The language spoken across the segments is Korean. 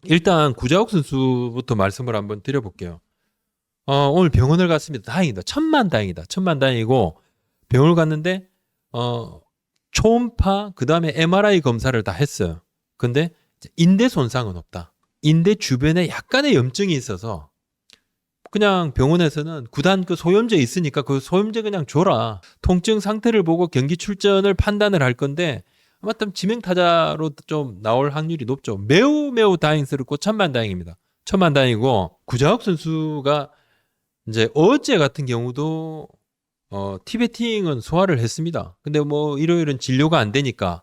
일단 구자욱 선수부터 말씀을 한번 드려볼게요. 오늘 병원을 갔습니다. 다행이다. 천만다행이다. 천만다행이고 병원을 갔는데 초음파 그다음에 MRI 검사를 다 했어요. 근데 인대 손상은 없다. 인대 주변에 약간의 염증이 있어서 그냥 병원에서는 구단 그 소염제 있으니까 그 소염제 그냥 줘라. 통증 상태를 보고 경기 출전을 판단을 할 건데 아마 좀 지명타자로 좀 나올 확률이 높죠. 매우 매우 다행스럽고 천만다행입니다. 천만다행이고 구자욱 선수가 이제 어제 같은 경우도 티베팅은 소화를 했습니다. 근데 뭐 일요일은 진료가 안 되니까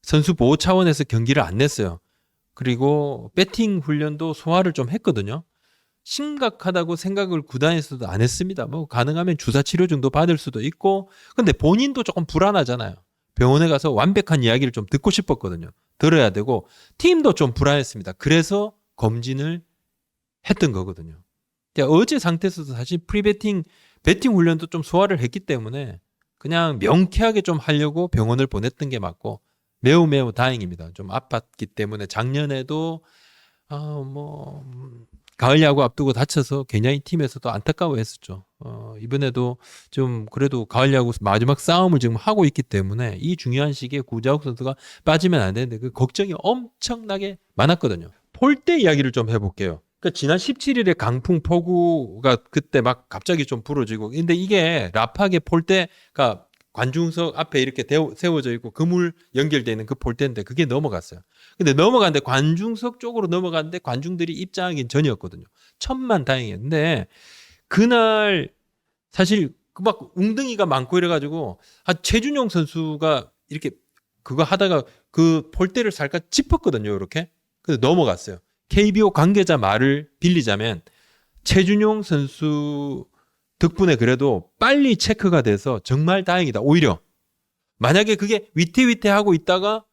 선수 보호 차원에서 경기를 안 냈어요. 그리고 배팅 훈련도 소화를 좀 했거든요. 심각하다고 생각을 구단에서도 안 했습니다. 뭐 가능하면 주사 치료 정도 받을 수도 있고 근데 본인도 조금 불안하잖아요. 병원에 가서 완벽한 이야기를 좀 듣고 싶었거든요. 들어야 되고 팀도 좀 불안했습니다. 그래서 검진을 했던 거거든요. 어제 상태에서도 사실 프리배팅 배팅 훈련도 좀 소화를 했기 때문에 그냥 명쾌하게 좀 하려고 병원을 보냈던 게 맞고 매우 매우 다행입니다. 좀 아팠기 때문에 작년에도 가을 야구 앞두고 다쳐서 굉장히 팀에서도 안타까워했었죠. 이번에도 좀 그래도 가을 야구 마지막 싸움을 지금 하고 있기 때문에 이 중요한 시기에 구자욱 선수가 빠지면 안 되는데 그 걱정이 엄청나게 많았거든요. 폴대 이야기를 좀 해볼게요. 그러니까 지난 17일에 강풍 폭우가 그때 막 갑자기 좀 불어지고 근데 이게 라팍의 폴대가 관중석 앞에 이렇게 세워져 있고 그물 연결되어 있는 그 폴대인데 그게 넘어갔어요. 근데 넘어갔는데 관중석 쪽으로 넘어갔는데 관중들이 입장하긴 전이었거든요. 천만다행이었는데 그날 사실 그 막 웅덩이가 많고 이래가지고 최준용 선수가 이렇게 그거 하다가 그 폴대를 살짝 짚었거든요. 이렇게 그래서 넘어갔어요. KBO 관계자 말을 빌리자면 최준용 선수 덕분에 그래도 빨리 체크가 돼서 정말 다행이다. 오히려 만약에 그게 위태위태하고 있다가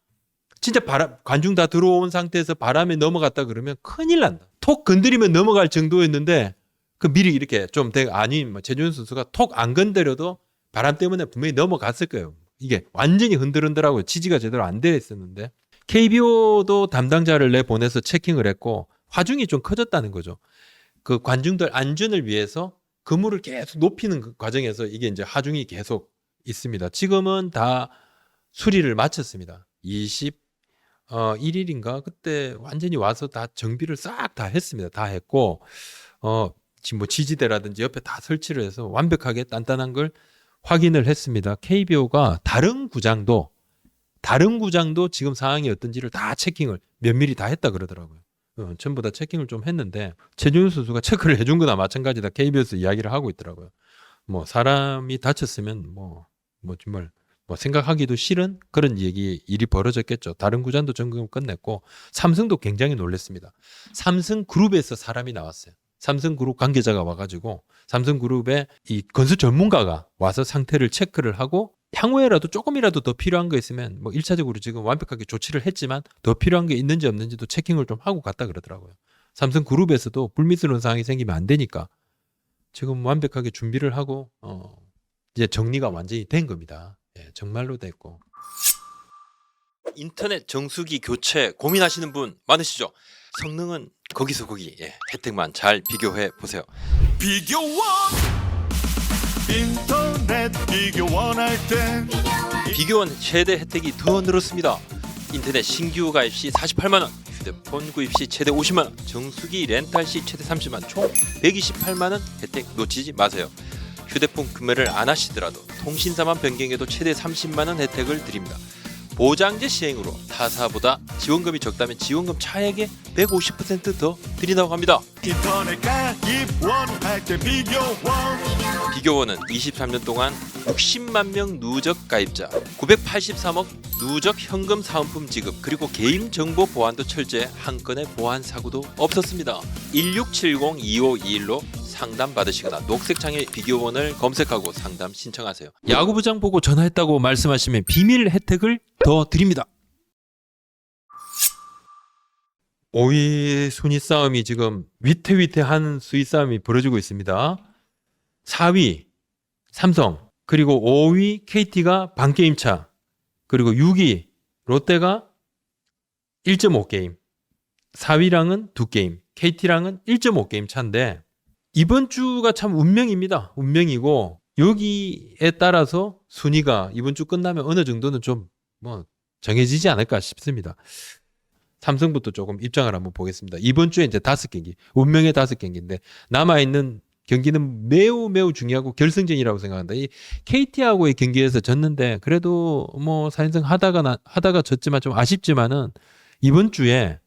진짜 관중 다 들어온 상태에서 바람에 넘어갔다 그러면 큰일 난다. 톡 건드리면 넘어갈 정도였는데 그 미리 이렇게 좀 아니 최준용 선수가 톡 안 건드려도 바람 때문에 분명히 넘어갔을 거예요. 이게 완전히 흔들흔들하고 지지가 제대로 안 돼 있었는데 KBO도 담당자를 내보내서 체킹을 했고 화중이 좀 커졌다는 거죠. 그 관중들 안전을 위해서 그물을 계속 높이는 그 과정에서 이게 이제 하중이 계속 있습니다. 지금은 다 수리를 마쳤습니다. 21일인가 그때 완전히 와서 다 정비를 싹 다 했습니다. 다 했고 지금 뭐 지지대라든지 옆에 다 설치를 해서 완벽하게 단단한 걸 확인을 했습니다. KBO가 다른 구장도 지금 상황이 어떤지를 다 체킹을 면밀히 다 했다 그러더라고요. 전부 다 체킹을 좀 했는데 최준용 선수가 체크를 해준 거나 마찬가지다 KBS 이야기를 하고 있더라고요. 뭐 사람이 다쳤으면 뭐 정말 뭐 생각하기도 싫은 그런 일이 벌어졌겠죠. 다른 구장도 점검을 끝냈고 삼성도 굉장히 놀랐습니다. 삼성그룹에서 사람이 나왔어요. 삼성그룹 관계자가 와가지고 삼성그룹의 이 건설 전문가가 와서 상태를 체크를 하고 향후에라도 조금이라도 더 필요한 거 있으면 뭐 1차적으로 지금 완벽하게 조치를 했지만 더 필요한 게 있는지 없는지도 체킹을 좀 하고 갔다 그러더라고요. 삼성그룹에서도 불미스러운 상황이 생기면 안 되니까 지금 완벽하게 준비를 하고 이제 정리가 완전히 된 겁니다. 예, 정말로 됐고. 인터넷 정수기 교체 고민하시는 분 많으시죠? 성능은 거기서 거기 혜택만 잘 비교해 보세요. 비교원 인터넷 비교원 할 때 비교원 최대 혜택이 더 늘었습니다. 인터넷 신규 가입 시 48만 원, 휴대폰 구입 시 최대 50만 원, 정수기 렌탈 시 최대 30만 원, 총 128만 원 혜택 놓치지 마세요. 휴대폰 구매를 안 하시더라도 통신사만 변경해도 최대 30만 원 혜택을 드립니다. 보장제 시행으로 타사보다 지원금이 적다면 지원금 차액의 150%더 드린다고 합니다. 인터넷 가입 원할 때 비교원 비교원은 23년 동안 60만 명 누적 가입자, 983억 누적 현금 사은품 지급, 그리고 개인 정보 보안도 철저해 한 건의 보안 사고도 없었습니다. 1670-2521로 상담 받으시거나 녹색창에 비교원을 검색하고 상담 신청하세요. 야구부장 보고 전화했다고 말씀하시면 비밀 혜택을 더 드립니다. 5위 순위 싸움이 지금 위태위태한 수위 싸움이 벌어지고 있습니다. 4위 삼성, 그리고 5위 KT가 반게임 차, 그리고 6위 롯데가 1.5게임. 4위랑은 2게임, KT랑은 1.5게임 차인데 이번 주가 참 운명입니다. 운명이고 여기에 따라서 순위가 이번 주 끝나면 어느 정도는 좀 뭐 정해지지 않을까 싶습니다. 삼성부터 조금 입장을 한번 보겠습니다. 이번 주에 이제 5경기, 운명의 5경기인데 남아있는 경기는 매우 매우 중요하고 결승전이라고 생각한다. 이 KT하고의 경기에서 졌는데 그래도 뭐 4연승 하다가 졌지만 좀 아쉽지만은 이번 주에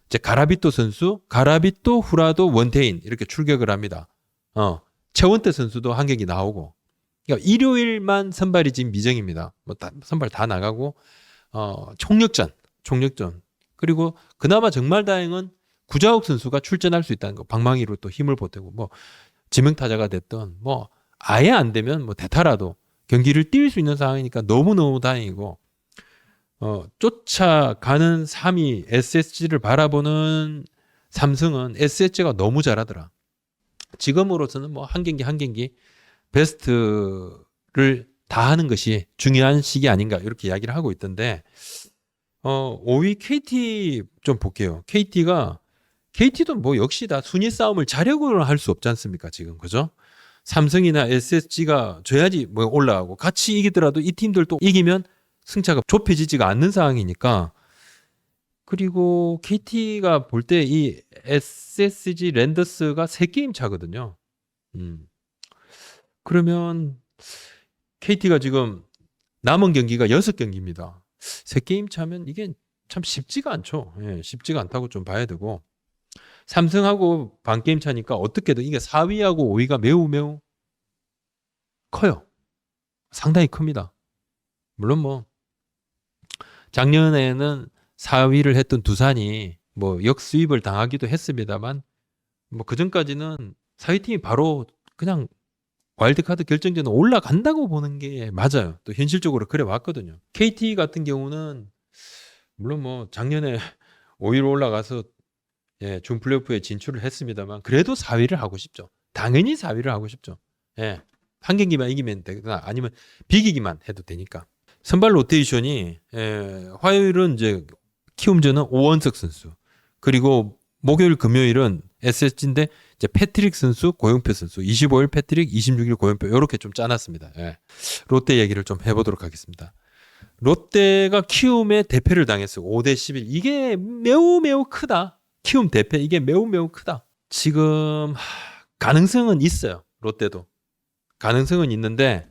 이제 가라비토 선수, 가라비토, 후라도, 원태인 이렇게 출격을 합니다. 최원태 선수도 한 경기 나오고. 그러니까 일요일만 선발이 지금 미정입니다. 뭐 선발 다 나가고 총력전. 그리고 그나마 정말 다행은 구자욱 선수가 출전할 수 있다는 거. 방망이로 또 힘을 보태고 뭐 지명타자가 됐던 뭐 아예 안 되면 뭐 대타라도 경기를 뛸 수 있는 상황이니까 너무너무 다행이고 쫓아가는 3위 SSG를 바라보는 삼성은 SSG가 너무 잘하더라. 지금으로서는 뭐 한 경기 한 경기 베스트를 다 하는 것이 중요한 시기 아닌가 이렇게 이야기를 하고 있던데 5위 KT 좀 볼게요. KT도 뭐 역시 다 순위 싸움을 자력으로 할 수 없지 않습니까? 지금 그죠? 삼성이나 SSG가 져야지 뭐 올라가고 같이 이기더라도 이 팀들 또 이기면 승차가 좁혀지지가 않는 상황이니까. 그리고 KT가 볼 때 이 SSG 랜더스가 3게임 차거든요. 그러면 KT가 지금 남은 경기가 6경기입니다. 3게임 차면 이게 참 쉽지가 않죠. 예, 쉽지가 않다고 좀 봐야 되고. 삼성하고 반게임 차니까 어떻게든 이게 4위하고 5위가 매우 매우 커요. 상당히 큽니다. 물론 뭐 작년에는 4위를 했던 두산이 뭐 역수입을 당하기도 했습니다만 뭐 그전까지는 4위 팀이 바로 그냥 와일드카드 결정전에 올라간다고 보는 게 맞아요. 또 현실적으로 그래 왔거든요. KT 같은 경우는 물론 뭐 작년에 5위로 올라가서 준 플레이오프에 진출을 했습니다만 그래도 4위를 하고 싶죠. 당연히 4위를 하고 싶죠. 예. 한 경기만 이기면 되거나 아니면 비기기만 해도 되니까. 선발 로테이션이 화요일은 이제 키움전은 오원석 선수, 그리고 목요일 금요일은 SSG인데 이제 패트릭 선수, 고영표 선수, 25일 패트릭, 26일 고영표 이렇게 좀 짜놨습니다. 예. 롯데 얘기를 좀 해보도록 하겠습니다. 롯데가 키움에 대패를 당했어요. 5대 11. 이게 매우 매우 크다. 키움 대패 이게 매우 매우 크다. 지금 가능성은 있어요. 롯데도 가능성은 있는데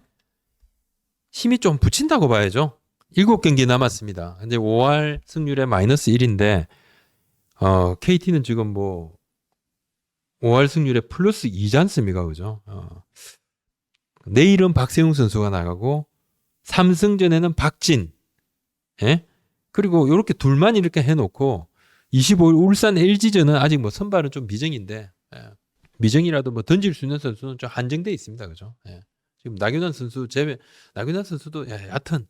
힘이 좀 붙인다고 봐야죠. 7경기 남았습니다. 이제 5할 승률에 마이너스 1인데 KT는 지금 뭐 5할 승률에 플러스 2지 않습니까? 그죠? 내일은 박세웅 선수가 나가고 3승전에는 박진. 예? 그리고 이렇게 둘만 이렇게 해놓고 25일 울산 LG전은 아직 뭐 선발은 좀 미정인데 미정이라도 뭐 던질 수 있는 선수는 좀 한정돼 있습니다. 그죠? 예. 지금 나균환 선수도 여하튼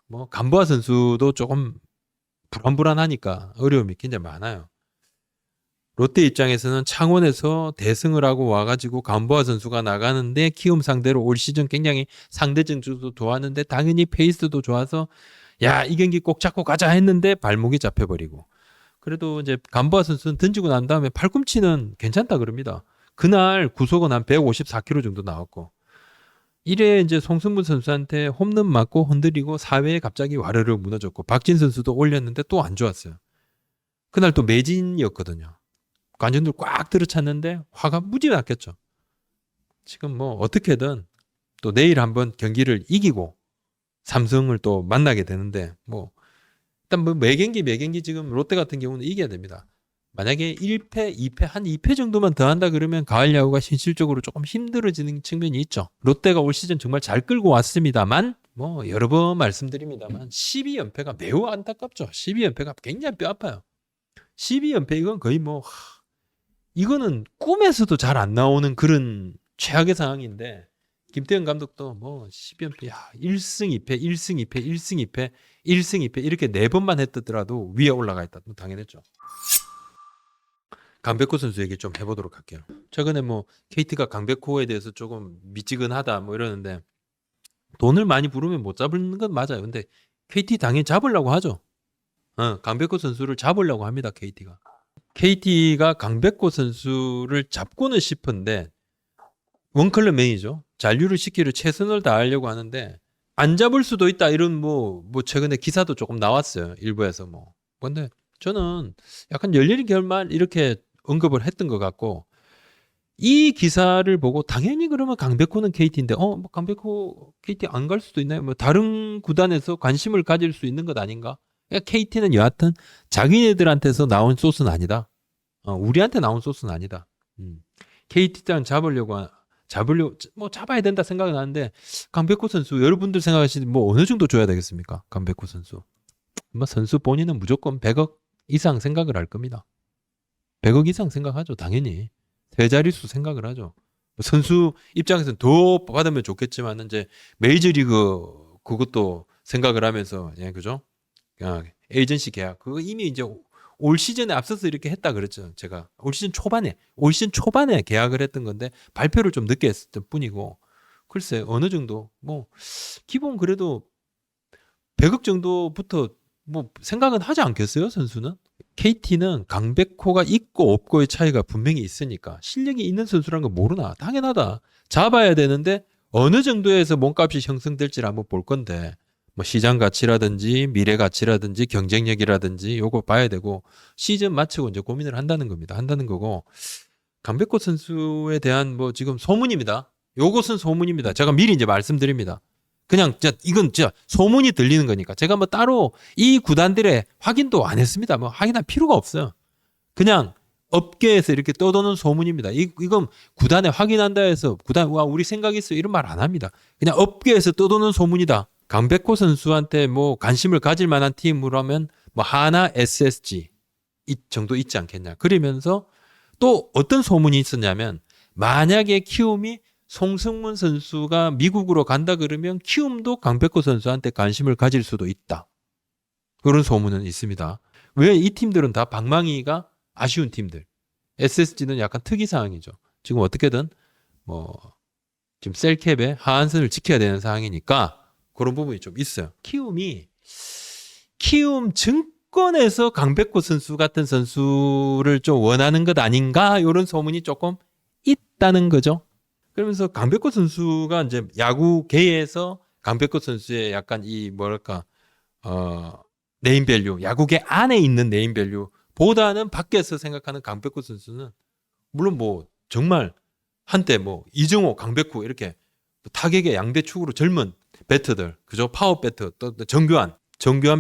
뭐 간보아 선수도 조금 불안하니까 어려움이 굉장히 많아요. 롯데 입장에서는 창원에서 대승을 하고 와가지고 간보아 선수가 나가는데 키움 상대로 올 시즌 굉장히 상대전도 좋았는데 당연히 페이스도 좋아서 이 경기 꼭 잡고 가자 했는데 발목이 잡혀버리고, 그래도 이제 간보아 선수는 던지고 난 다음에 팔꿈치는 괜찮다 그럽니다. 그날 구속은 한 154km 정도 나왔고, 1회 이제 송승문 선수한테 홈런 맞고 흔들리고 4회에 갑자기 와르르 무너졌고, 박진 선수도 올렸는데 또 안 좋았어요. 그날 또 매진이었거든요. 관중들 꽉 들어찼는데 화가 무지 났겠죠. 지금 뭐 어떻게든 또 내일 한번 경기를 이기고 삼성을 또 만나게 되는데, 뭐 일단 뭐 매 경기 지금 롯데 같은 경우는 이겨야 됩니다. 만약에 1패, 2패, 한 2패 정도만 더 한다 그러면 가을 야구가 현실적으로 조금 힘들어지는 측면이 있죠. 롯데가 올 시즌 정말 잘 끌고 왔습니다만, 뭐 여러 번 말씀드립니다만 12연패가 매우 안타깝죠. 12연패가 굉장히 뼈 아파요. 12연패 이건 거의 뭐 이거는 꿈에서도 잘 안 나오는 그런 최악의 상황인데, 김태형 감독도 뭐 12연패 1승 2패 1승 2패 1승 2패 1승 2패 이렇게 4번만 했더라도 위에 올라가 있다. 당연했죠. 강백호 선수 얘기 좀 해보도록 할게요. 최근에 뭐 KT가 강백호에 대해서 조금 미지근하다 뭐 이러는데, 돈을 많이 부르면 못 잡는 건 맞아요. 근데 KT 당연히 잡으려고 하죠. 강백호 선수를 잡으려고 합니다. KT가. KT가 강백호 선수를 잡고는 싶은데 원클럽 메이죠. 잔류를 시키려 최선을 다하려고 하는데 안 잡을 수도 있다 이런 뭐 최근에 기사도 조금 나왔어요. 일부에서 뭐. 근데 저는 약간 열린 결말 이렇게 언급을 했던 것 같고 이 기사를 보고 당연히 그러면 강백호는 KT인데 뭐 강백호 KT 안 갈 수도 있나요? 뭐 다른 구단에서 관심을 가질 수 있는 것 아닌가? 그러니까 KT는 여하튼 자기네들한테서 나온 소스는 아니다. 우리한테 나온 소스는 아니다. KT장 잡으려고 뭐 잡아야 된다 생각은 하는데 강백호 선수 여러분들 생각하시는 뭐 어느 정도 줘야 되겠습니까? 강백호 선수. 뭐 선수 본인은 무조건 100억 이상 생각을 할 겁니다. 100억 이상 생각하죠. 당연히. 세 자릿수 생각을 하죠. 선수 입장에서는 더 받으면 좋겠지만 이제 메이저리그 그것도 생각을 하면서 예, 그죠? 에이전시 계약 그거 이미 이제 올 시즌에 앞서서 이렇게 했다 그랬죠. 제가 올 시즌 초반에 계약을 했던 건데 발표를 좀 늦게 했을 뿐이고 글쎄 어느 정도 뭐 기본 그래도 100억 정도부터 뭐 생각은 하지 않겠어요, 선수는? KT는 강백호가 있고 없고의 차이가 분명히 있으니까 실력이 있는 선수라는 거 모르나? 당연하다. 잡아야 되는데 어느 정도에서 몸값이 형성될지를 한번 볼 건데 뭐 시장 가치라든지 미래 가치라든지 경쟁력이라든지 요거 봐야 되고 시즌 마치고 이제 고민을 한다는 겁니다. 한다는 거고 강백호 선수에 대한 뭐 지금 소문입니다. 요것은 소문입니다. 제가 미리 이제 말씀드립니다. 그냥 이건 진짜 소문이 들리는 거니까 제가 뭐 따로 이 구단들의 확인도 안 했습니다. 뭐 확인할 필요가 없어요. 그냥 업계에서 이렇게 떠도는 소문입니다. 이건 구단에 확인한다 해서 구단 와 우리 생각이 있어요 이런 말 안 합니다. 그냥 업계에서 떠도는 소문이다. 강백호 선수한테 뭐 관심을 가질 만한 팀으로 하면 뭐 하나 SSG 이 정도 있지 않겠냐. 그러면서 또 어떤 소문이 있었냐면 만약에 키움이 송승문 선수가 미국으로 간다 그러면 키움도 강백호 선수한테 관심을 가질 수도 있다. 그런 소문은 있습니다. 왜 이 팀들은 다 방망이가 아쉬운 팀들. SSG는 약간 특이 사항이죠. 지금 어떻게든 뭐 지금 셀캡의 하한선을 지켜야 되는 상황이니까 그런 부분이 좀 있어요. 키움 증권에서 강백호 선수 같은 선수를 좀 원하는 것 아닌가 이런 소문이 조금 있다는 거죠. 그러면서 강백호 선수가 이제 야구계에서 강백호 선수의 약간 이 뭐랄까 네임밸류, 야구계 안에 있는 네임밸류보다는 밖에서 생각하는 강백호 선수는 물론 뭐 정말 한때 뭐 이정호, 강백호 이렇게 타격의 양대 축으로 젊은 배터들, 그죠? 파워 배터, 또 정교한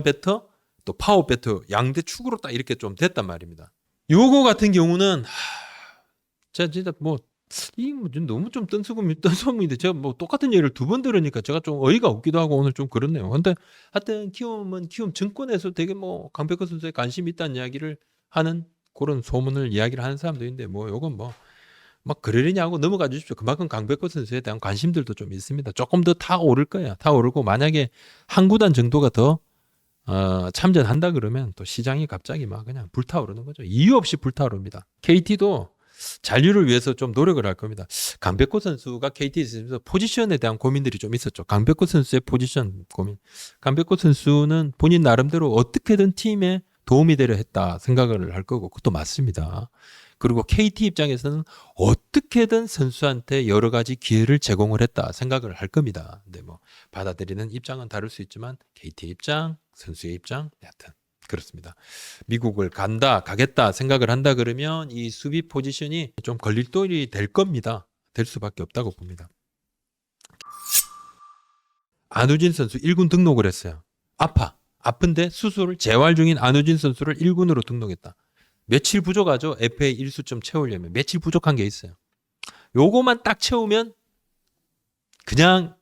배터, 또 파워 배터 양대 축으로 딱 이렇게 좀 됐단 말입니다. 요거 같은 경우는 제가 진짜 뭐 너무 좀 뜬소문인데 제가 뭐 똑같은 예를 두 번 들으니까 제가 좀 어이가 없기도 하고 오늘 좀 그렇네요. 근데 하여튼 키움 증권에서 되게 뭐 강백호 선수에 관심이 있다는 이야기를 하는 그런 소문을 이야기를 하는 사람도 있는데 뭐 요건 뭐 막 그러려냐고 넘어가 주십시오. 그만큼 강백호 선수에 대한 관심들도 좀 있습니다. 조금 더 타오를 거예요. 타오르고 만약에 한 구단 정도가 더 참전한다 그러면 또 시장이 갑자기 막 그냥 불타오르는 거죠. 이유 없이 불타오릅니다. KT도 잔류를 위해서 좀 노력을 할 겁니다. 강백호 선수가 KT에 있으면서 포지션에 대한 고민들이 좀 있었죠. 강백호 선수의 포지션 고민. 강백호 선수는 본인 나름대로 어떻게든 팀에 도움이 되려 했다 생각을 할 거고 그것도 맞습니다. 그리고 KT 입장에서는 어떻게든 선수한테 여러 가지 기회를 제공을 했다 생각을 할 겁니다. 근데 뭐 받아들이는 입장은 다를 수 있지만 KT 입장, 선수의 입장, 여하튼 그렇습니다. 미국을 가겠다 생각을 한다 그러면 이 수비 포지션이 좀 걸릴돌이 될 겁니다. 될 수밖에 없다고 봅니다. 안우진 선수 1군 등록을 했어요. 아픈데 수술을 재활 중인 안우진 선수를 1군으로 등록했다. 며칠 부족하죠. FA 1수점 채우려면 며칠 부족한 게 있어요. 요거만 딱 채우면 그냥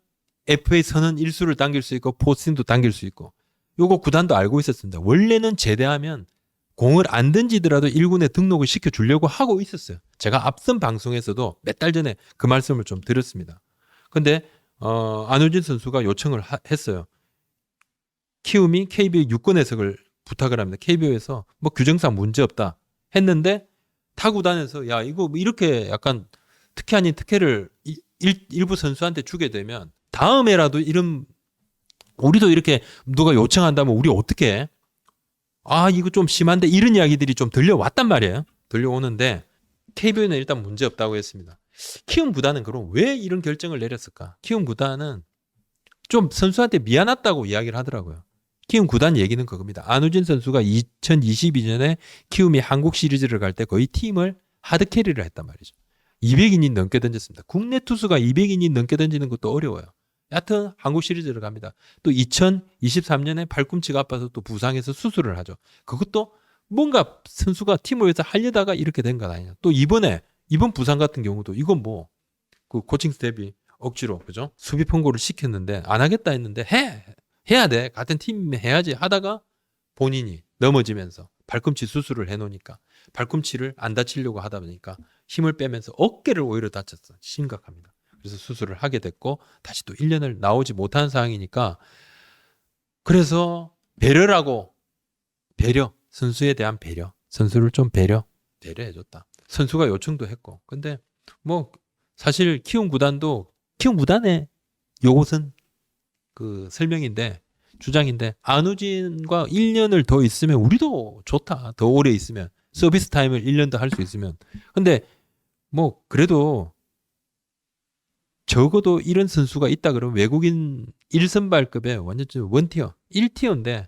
FA 선언 1수를 당길 수 있고 포스팅도 당길 수 있고 요거 구단도 알고 있었습니다. 원래는 제대하면 공을 안 던지더라도 1군에 등록을 시켜주려고 하고 있었어요. 제가 앞선 방송에서도 몇 달 전에 그 말씀을 좀 드렸습니다. 근데 안우진 선수가 요청을 했어요. 키움이 KBO 유권 해석을 부탁을 합니다. KBO에서 뭐 규정상 문제없다 했는데 타 구단에서 야 이거 뭐 이렇게 약간 특혜 아닌 특혜를 일부 선수한테 주게 되면 다음에라도 이런 우리도 이렇게 누가 요청한다면 우리 어떻게 해? 이거 좀 심한데 이런 이야기들이 좀 들려왔단 말이에요. 들려오는데 KBO는 일단 문제 없다고 했습니다. 키움 구단은 그럼 왜 이런 결정을 내렸을까? 키움 구단은 좀 선수한테 미안하다고 이야기를 하더라고요. 키움 구단 얘기는 그겁니다. 안우진 선수가 2022년에 키움이 한국 시리즈를 갈 때 거의 팀을 하드캐리를 했단 말이죠. 200이닝 넘게 던졌습니다. 국내 투수가 200이닝 넘게 던지는 것도 어려워요. 여하튼 한국 시리즈를 갑니다. 또 2023년에 팔꿈치가 아파서 또 부상해서 수술을 하죠. 그것도 뭔가 선수가 팀을 위해서 하려다가 이렇게 된 건 아니냐. 또 이번 부상 같은 경우도 이건 뭐 그 코칭 스텝이 억지로 그죠? 수비 통고를 시켰는데 안 하겠다 했는데 해야 돼. 같은 팀 해야지 하다가 본인이 넘어지면서 팔꿈치 수술을 해놓으니까 팔꿈치를 안 다치려고 하다 보니까 힘을 빼면서 어깨를 오히려 다쳤어. 심각합니다. 그래서 수술을 하게 됐고 다시 또 1년을 나오지 못한 상황이니까 그래서 배려 선수에 대한 배려 선수를 좀 배려해줬다. 선수가 요청도 했고 근데 뭐 사실 키움 구단의 요것은 그 설명인데 주장인데 안우진과 1년을 더 있으면 우리도 좋다. 더 오래 있으면 서비스 타임을 1년 더 할 수 있으면 근데 뭐 그래도 적어도 이런 선수가 있다 그러면 외국인 1선발급의 완전 원티어 1티어인데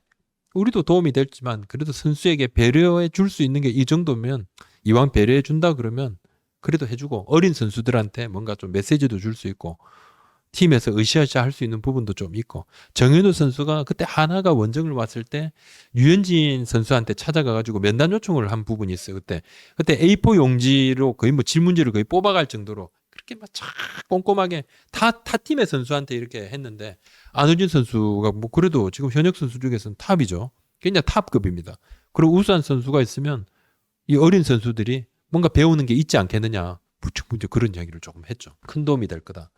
우리도 도움이 됐지만 그래도 선수에게 배려해 줄 수 있는 게 이 정도면 이왕 배려해 준다 그러면 그래도 해주고 어린 선수들한테 뭔가 좀 메시지도 줄 수 있고 팀에서 으쌰으쌰 할 수 있는 부분도 좀 있고 정현우 선수가 그때 하나가 원정을 왔을 때 유현진 선수한테 찾아가가지고 면담 요청을 한 부분이 있어요. 그때 A4 용지로 거의 뭐 질문지를 거의 뽑아갈 정도로 그렇게 막 쫙 꼼꼼하게 타 팀의 선수한테 이렇게 했는데 안우진 선수가 뭐 그래도 지금 현역 선수 중에서는 탑이죠. 굉장히 탑급입니다. 그리고 우수한 선수가 있으면 이 어린 선수들이 뭔가 배우는 게 있지 않겠느냐. 무척 그런 이야기를 조금 했죠. 큰 도움이 될 거다.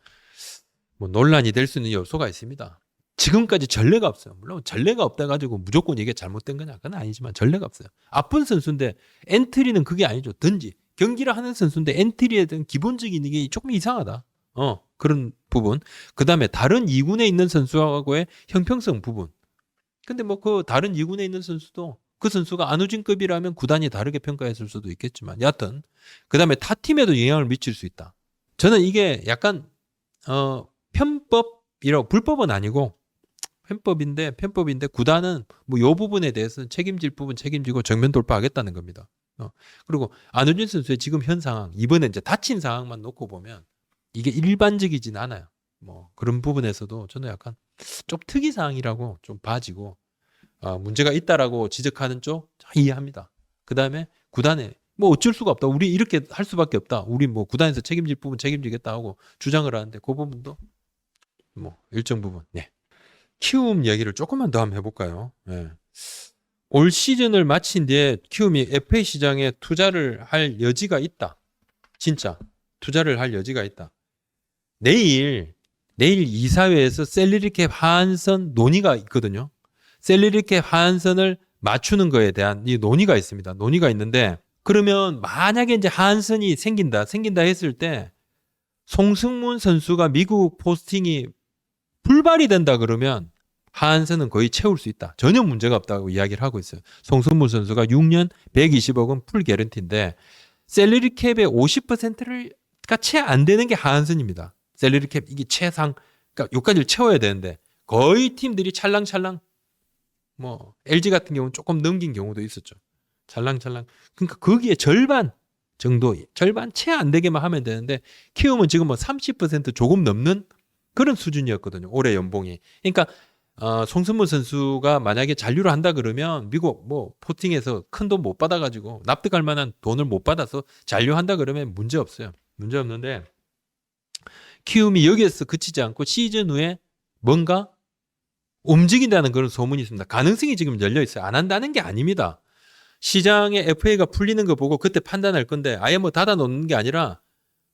뭐 논란이 될 수 있는 요소가 있습니다. 지금까지 전례가 없어요. 물론 전례가 없다 가지고 무조건 이게 잘못된 거냐 그건 아니지만 전례가 없어요. 아픈 선수인데 엔트리는 그게 아니죠. 경기를 하는 선수인데 엔트리에 대한 기본적인 이게 조금 이상하다. 그런 부분. 그다음에 다른 2군에 있는 선수하고의 형평성 부분. 근데 뭐 그 다른 2군에 있는 선수도 그 선수가 안우진급이라면 구단이 다르게 평가했을 수도 있겠지만 여하튼 그다음에 타 팀에도 영향을 미칠 수 있다. 저는 이게 약간 편법이라고 불법은 아니고 편법인데 구단은 뭐 요 부분에 대해서는 책임질 부분 책임지고 정면 돌파하겠다는 겁니다. 그리고 안우진 선수의 지금 현 상황 이번에 이제 다친 상황만 놓고 보면 이게 일반적이진 않아요. 뭐 그런 부분에서도 저는 약간 좀 특이 사항이라고 좀 봐지고 문제가 있다라고 지적하는 쪽 이해합니다. 그다음에 구단에 뭐 어쩔 수가 없다. 우리 이렇게 할 수밖에 없다. 우리 뭐 구단에서 책임질 부분 책임지겠다 하고 주장을 하는데 그 부분도 뭐 일정 부분. 네. 키움 얘기를 조금만 더 한번 해볼까요? 네. 올 시즌을 마친 뒤에 키움이 FA 시장에 투자를 할 여지가 있다. 진짜 투자를 할 여지가 있다. 내일 이사회에서 셀러리캡 하한선 논의가 있거든요. 셀러리캡 하한선을 맞추는 거에 대한 이 논의가 있습니다. 논의가 있는데 그러면 만약에 이제 하한선이 생긴다 했을 때 송승문 선수가 미국 포스팅이 불발이 된다 그러면 하한선은 거의 채울 수 있다. 전혀 문제가 없다고 이야기를 하고 있어요. 송승문 선수가 6년 120억은 풀 개런티인데 셀러리캡의 50%가 채 안 되는 게 하한선입니다. 셀러리캡 이게 최상 그러니까 여기까지를 채워야 되는데 거의 팀들이 찰랑찰랑 뭐 LG 같은 경우는 조금 넘긴 경우도 있었죠. 찰랑찰랑. 그러니까 거기에 절반 정도, 절반 채 안 되게만 하면 되는데 키움은 지금 뭐 30% 조금 넘는 그런 수준이었거든요. 올해 연봉이. 그러니까 송승문 선수가 만약에 잔류를 한다 그러면 미국 뭐 포팅에서 큰 돈 못 받아가지고 납득할 만한 돈을 못 받아서 잔류한다 그러면 문제 없어요. 문제 없는데 키움이 여기에서 그치지 않고 시즌 후에 뭔가 움직인다는 그런 소문이 있습니다. 가능성이 지금 열려 있어요. 안 한다는 게 아닙니다. 시장에 FA가 풀리는 거 보고 그때 판단할 건데 아예 뭐 닫아 놓는 게 아니라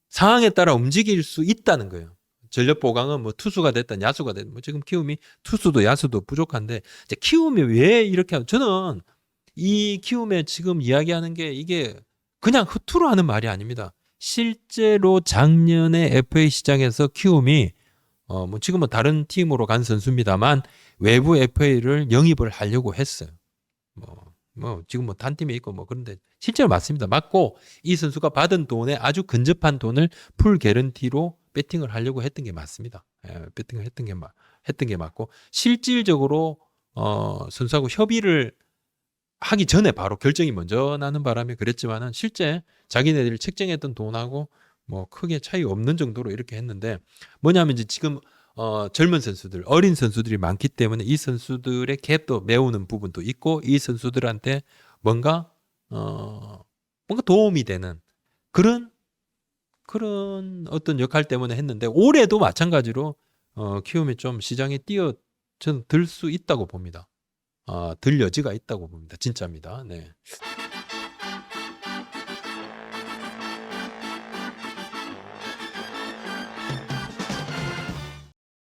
상황에 따라 움직일 수 있다는 거예요. 전력 보강은 뭐 투수가 됐든 야수가 됐든 뭐 지금 키움이 투수도 야수도 부족한데 이제 키움이 왜 이렇게 하면 저는 이 키움에 지금 이야기하는 게 이게 그냥 허투루 하는 말이 아닙니다. 실제로 작년에 FA 시장에서 키움이 뭐 지금은 다른 팀으로 간 선수입니다만 외부 FA를 영입을 하려고 했어요. 뭐 뭐 지금 뭐 단 팀에 있고 뭐 그런데 실제로 맞습니다. 맞고 이 선수가 받은 돈에 아주 근접한 돈을 풀 개런티로 배팅을 하려고 했던 게 맞습니다. 배팅을 했던 게 맞고 실질적으로 선수하고 협의를 하기 전에 바로 결정이 먼저 나는 바람에 그랬지만은 실제 자기네들이 책정했던 돈하고 뭐 크게 차이 없는 정도로 이렇게 했는데 뭐냐면 이제 지금 젊은 선수들, 어린 선수들이 많기 때문에 이 선수들의 갭도 메우는 부분도 있고 이 선수들한테 뭔가 도움이 되는 그런 어떤 역할 때문에 했는데 올해도 마찬가지로 키움이 좀 시장에 저는 들 수 있다고 봅니다. 들 여지가 있다고 봅니다. 진짜입니다. 네.